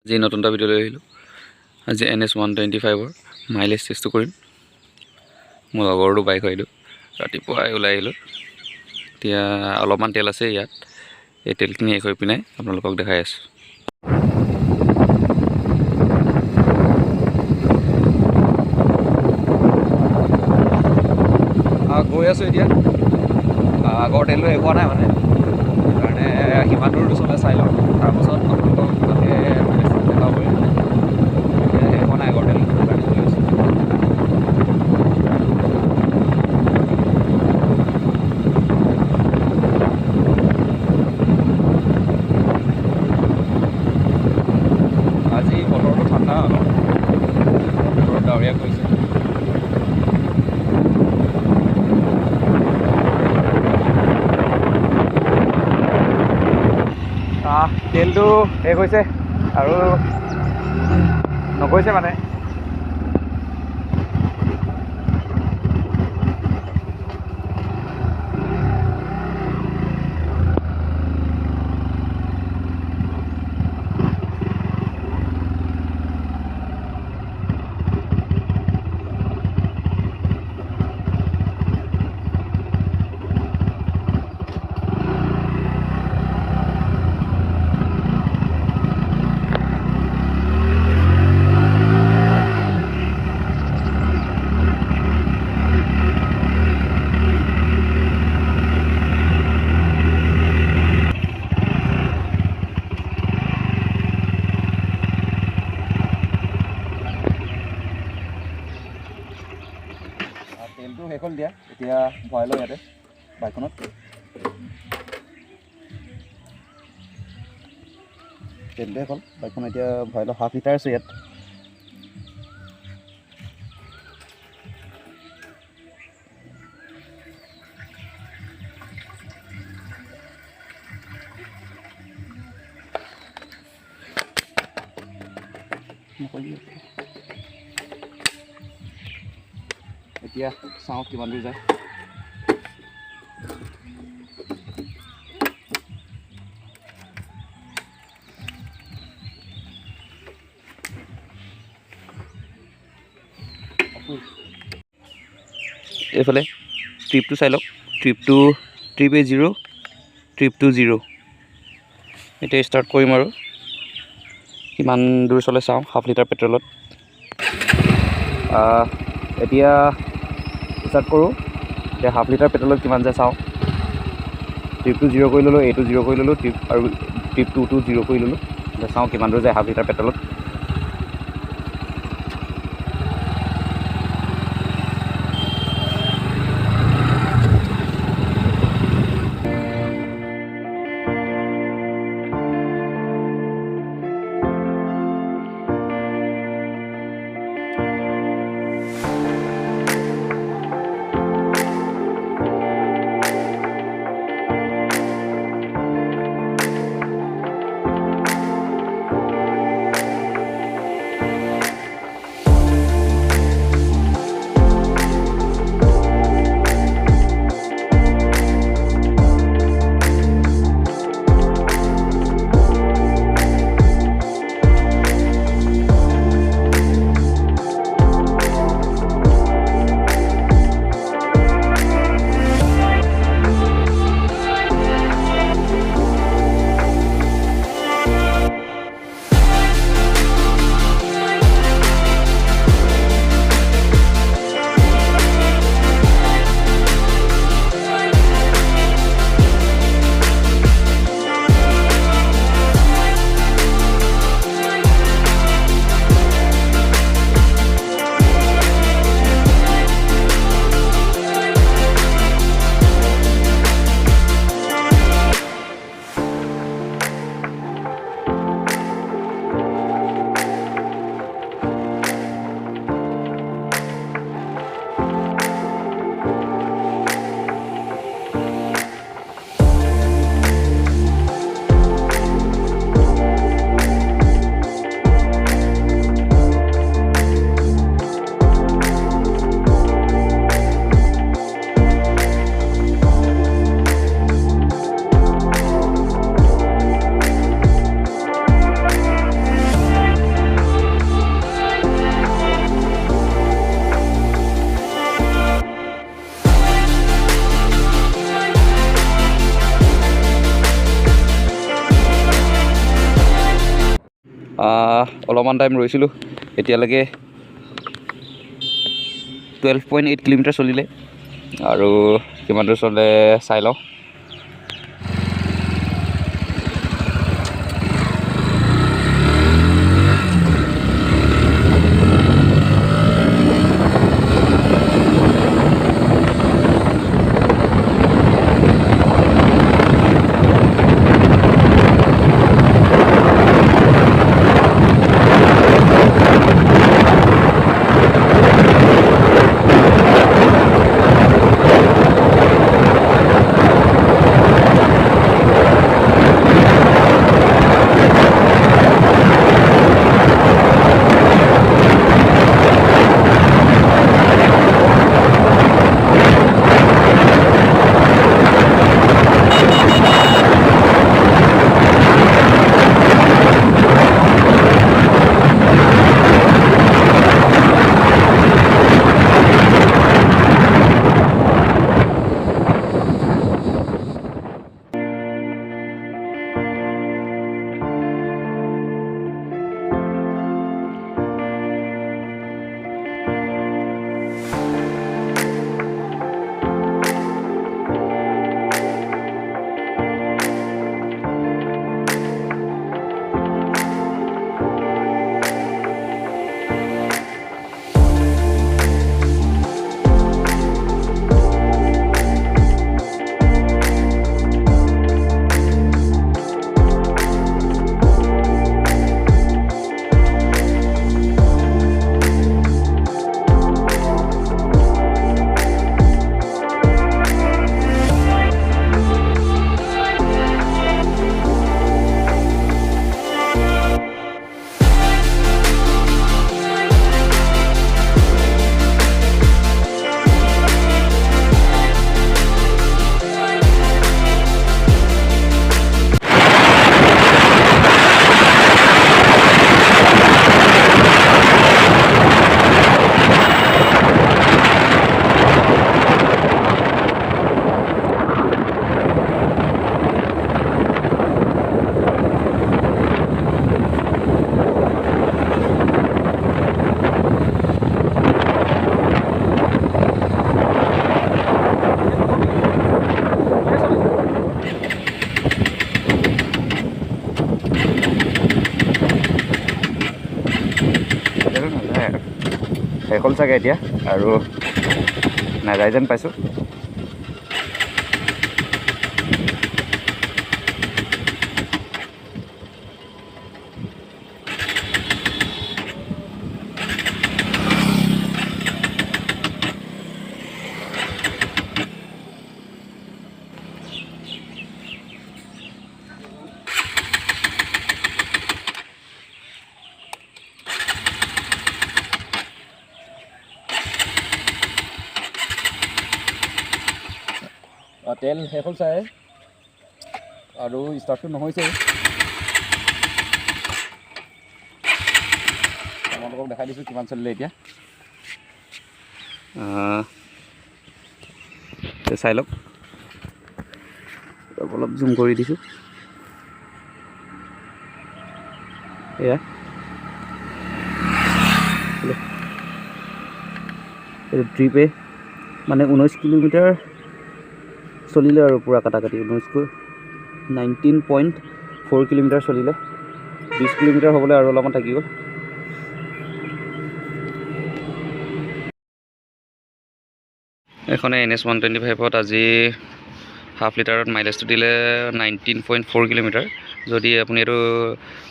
আজি নতুন এটা ভিডিঅ' লৈ আহিলোঁ। আজি NS 125ৰ মাইলেজ টেষ্টটো কৰিম। মোৰ লগৰটো বাইক হয় এইটো। ৰাতিপুৱাই ওলাই আহিলোঁ। এতিয়া অলপমান তেল আছে ইয়াত। এই তেলখিনি শেষ হৈ পিনে আপোনালোকক দেখাই আছোঁ। গৈ আছোঁ এতিয়া। আগৰ তেলটো শেষ হোৱা নাই মানে, সেইকাৰণে সিমান দূৰটো চলে চাই লওঁ। তাৰপাছত আপোনালোকক ভালকৈ দেখাব পাৰিম। শেষ হোৱা নাই আগৰ তেল, সেইকাৰণে গৈ আছোঁ। আজি বতৰটো ঠাণ্ডা অলপ, বতৰত ডাৱৰীয়া কৰিছে। তেলটো শেষ হৈছে আৰু নগৈছে মানে। তেলটো শেষ হ'ল দিয়া, এতিয়া ভৰাই লওঁ ইয়াতে বাইকখনত। তেলটো শেষ হ'ল বাইকখন, এতিয়া ভৰাই লওঁ। 1/2 লিটাৰ আছে ইয়াত। এতিয়া চাওঁ কিমান দূৰ যায়। এইফালে ট্ৰিপটো চাই লওক। Trip A0, trip 0। এতিয়া ষ্টাৰ্ট কৰিম আৰু কিমান দূৰ চলে চাওঁ। 1/2 লিটাৰ পেট্ৰলত এতিয়া ষ্টাৰ্ট কৰোঁ। এতিয়া 1/2 লিটাৰ পেট্ৰলত কিমান যায় চাওঁ। ট্ৰিপটো 0 কৰি ল'লোঁ, এইটো 0 কৰি ল'লোঁ, আৰু ট্ৰিপ 2টো 0 কৰি ল'লোঁ। এতিয়া চাওঁ কিমান দূৰ যায় 1/2 লিটাৰ পেট্ৰলত। অলপমান টাইম ৰৈছিলোঁ, এতিয়ালৈকে 12.8 কিলোমিটাৰ চলিলে আৰু কিমান দূৰ চলে চাই লওঁ। শেষ হ'ল চাগে এতিয়া, আৰু নাযায় যেন পাইছোঁ। তেল শেষ হ'ল চাই, আৰু ষ্টাৰ্টটো নহৈছে। আপোনালোকক দেখাই দিছোঁ কিমান চলিলে এতিয়া, চাই লওক। অলপ জুম কৰি দিছোঁ, এয়া ট্ৰিপে মানে 19 কিলোমিটাৰ চলিলে আৰু পূৰা কাটাকাটি 19.4 কিলোমিটাৰ চলিলে। 20 কিলোমিটাৰ হ'বলৈ আৰু অলপমান থাকি গ'ল। এইখনে NS 125ত আজি হাফ লিটাৰত মাইলেজটো দিলে 19.4 কিলোমিটাৰ। যদি আপুনি এইটো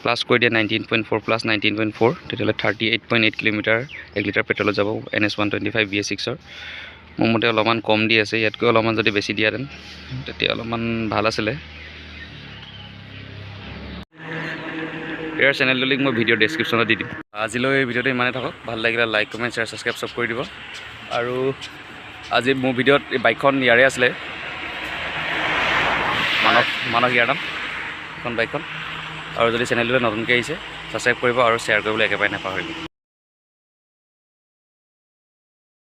প্লাছ কৰি দিয়ে 19.4 প্লাছ 19.4, তেতিয়াহ'লে 38.8 কিলোমিটাৰ 1 লিটাৰ পেট্ৰলত যাব NS 125 VS6ৰ। মোৰ মতে অলপমান কম দি আছে, ইয়াতকৈ অলপমান যদি বেছি দিয়াহেঁতেন তেতিয়া অলপমান ভাল আছিলে। ইয়াৰ চেনেলটো লিংক মই ভিডিঅ' ডেছক্ৰিপশ্যনত দি দিম। আজিলৈ ভিডিঅ'টো ইমানে থাকক। ভাল লাগিলে লাইক, কমেণ্ট, শ্বেয়াৰ, ছাবস্ক্ৰাইব চব কৰি দিব। আৰু আজি মোৰ ভিডিঅ'ত এই বাইকখন ইয়াৰে আছিলে, মানস ইয়াৰ নাম এখন বাইকখন। আৰু যদি চেনেলটোলৈ নতুনকৈ আহিছে ছাবস্ক্ৰাইব কৰিব আৰু শ্বেয়াৰ কৰিবলৈ একেবাৰে নাপাহৰিব।